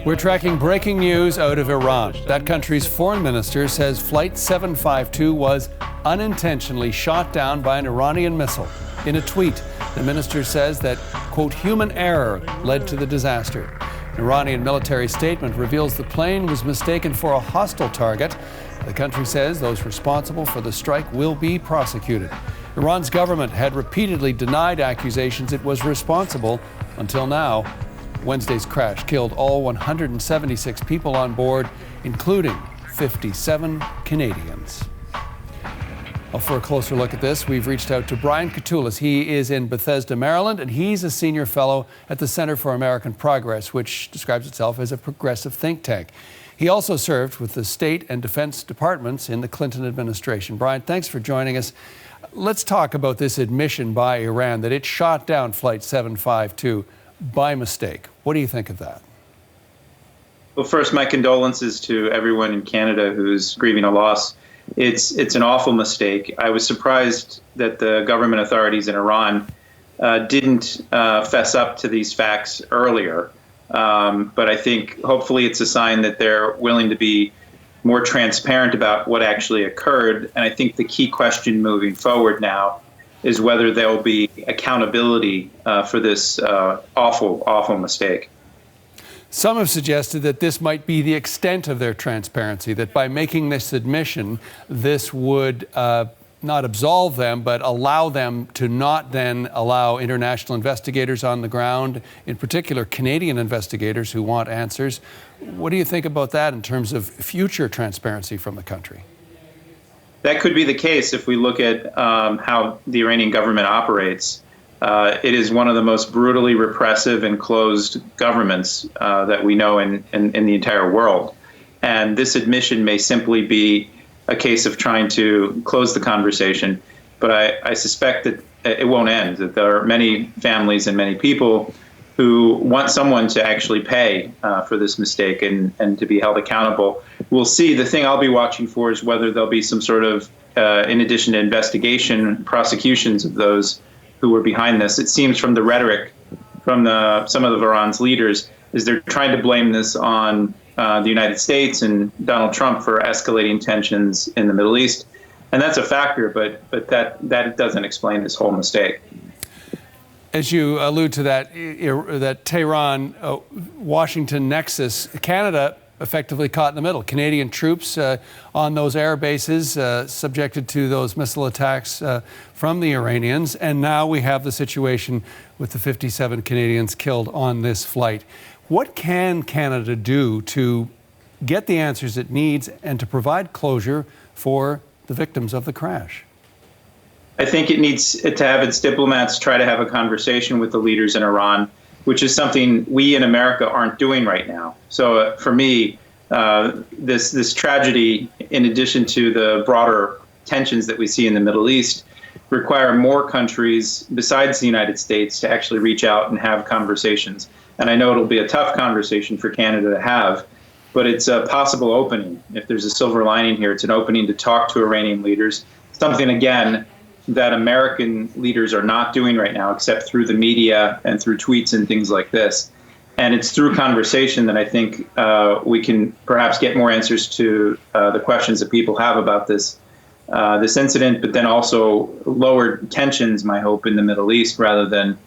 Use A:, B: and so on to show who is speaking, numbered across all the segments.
A: We're tracking breaking news out of Iran. That country's foreign minister says Flight 752 was unintentionally shot down by an Iranian missile. In a tweet, the minister says that, quote, human error led to the disaster. An Iranian military statement reveals the plane was mistaken for a hostile target. The country says those responsible for the strike will be prosecuted. Iran's government had repeatedly denied accusations it was responsible until now. Wednesday's crash killed all 176 people on board, including 57 Canadians. Well, for a closer look at this, we've reached out to Brian Katulis. He is in Bethesda, Maryland, and he's a senior fellow at the Center for American Progress, which describes itself as a progressive think tank. He also served with the state and defense departments in the Clinton administration. Brian, thanks for joining us. Let's talk about this admission by Iran that it shot down Flight 752 by mistake. What do you think of that?
B: Well, first, my condolences to everyone in Canada who's grieving a loss. It's an awful mistake. I was surprised that the government authorities in Iran didn't fess up to these facts earlier. But I think hopefully it's a sign that they're willing to be more transparent about what actually occurred. And I think the key question moving forward now is whether there will be accountability for this awful, awful mistake.
A: Some have suggested that this might be the extent of their transparency, that by making this admission, this would not absolve them, but allow them to not then allow international investigators on the ground, in particular Canadian investigators who want answers. What do you think about that in terms of future transparency from the country?
B: That could be the case if we look at how the Iranian government operates. It is one of the most brutally repressive and closed governments that we know in the entire world. And this admission may simply be a case of trying to close the conversation. But I suspect that it won't end, that there are many families and many people who want someone to actually pay for this mistake and to be held accountable. We'll see. The thing I'll be watching for is whether there'll be some sort of, in addition to investigation, prosecutions of those who were behind this. It seems from the rhetoric from some of Iran's leaders is they're trying to blame this on the United States and Donald Trump for escalating tensions in the Middle East. And that's a factor, but that doesn't explain this whole mistake.
A: As you allude to that Tehran-Washington nexus, Canada effectively caught in the middle. Canadian troops on those air bases subjected to those missile attacks from the Iranians. And now we have the situation with the 57 Canadians killed on this flight. What can Canada do to get the answers it needs and to provide closure for the victims of the crash?
B: I think it needs to have its diplomats try to have a conversation with the leaders in Iran, which is something we in America aren't doing right now. So for me, this tragedy, in addition to the broader tensions that we see in the Middle East, require more countries besides the United States to actually reach out and have conversations. And I know it'll be a tough conversation for Canada to have, but it's a possible opening. If there's a silver lining here, it's an opening to talk to Iranian leaders, something, again, that American leaders are not doing right now, except through the media and through tweets and things like this. And it's through conversation that I think we can perhaps get more answers to the questions that people have about this incident, but then also lower tensions, my hope, in the Middle East rather than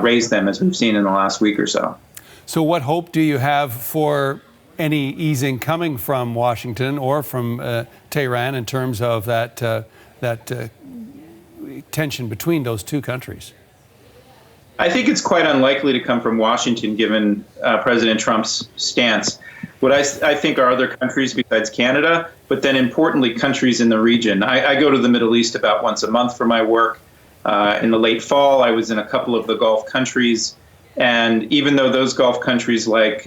B: raise them, as we've seen in the last week or so.
A: So what hope do you have for any easing coming from Washington or from Tehran in terms of that tension between those two countries?
B: I think it's quite unlikely to come from Washington, given President Trump's stance. What I think are other countries besides Canada, but then importantly, countries in the region. I go to the Middle East about once a month for my work. In the late fall, I was in a couple of the Gulf countries. And even though those Gulf countries like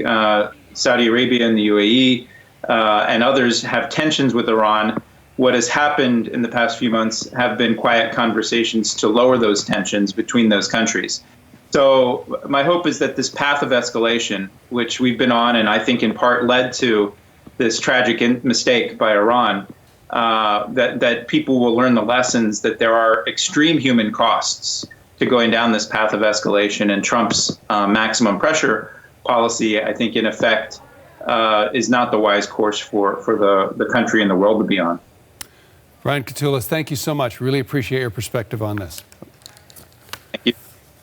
B: Saudi Arabia and the UAE and others have tensions with Iran, what has happened in the past few months have been quiet conversations to lower those tensions between those countries. So my hope is that this path of escalation, which we've been on and I think in part led to this tragic mistake by Iran, that people will learn the lessons that there are extreme human costs to going down this path of escalation. And Trump's maximum pressure policy, I think, in effect, is not the wise course for the country and the world to be on.
A: Brian Katulis, thank you so much. Really appreciate your perspective on this.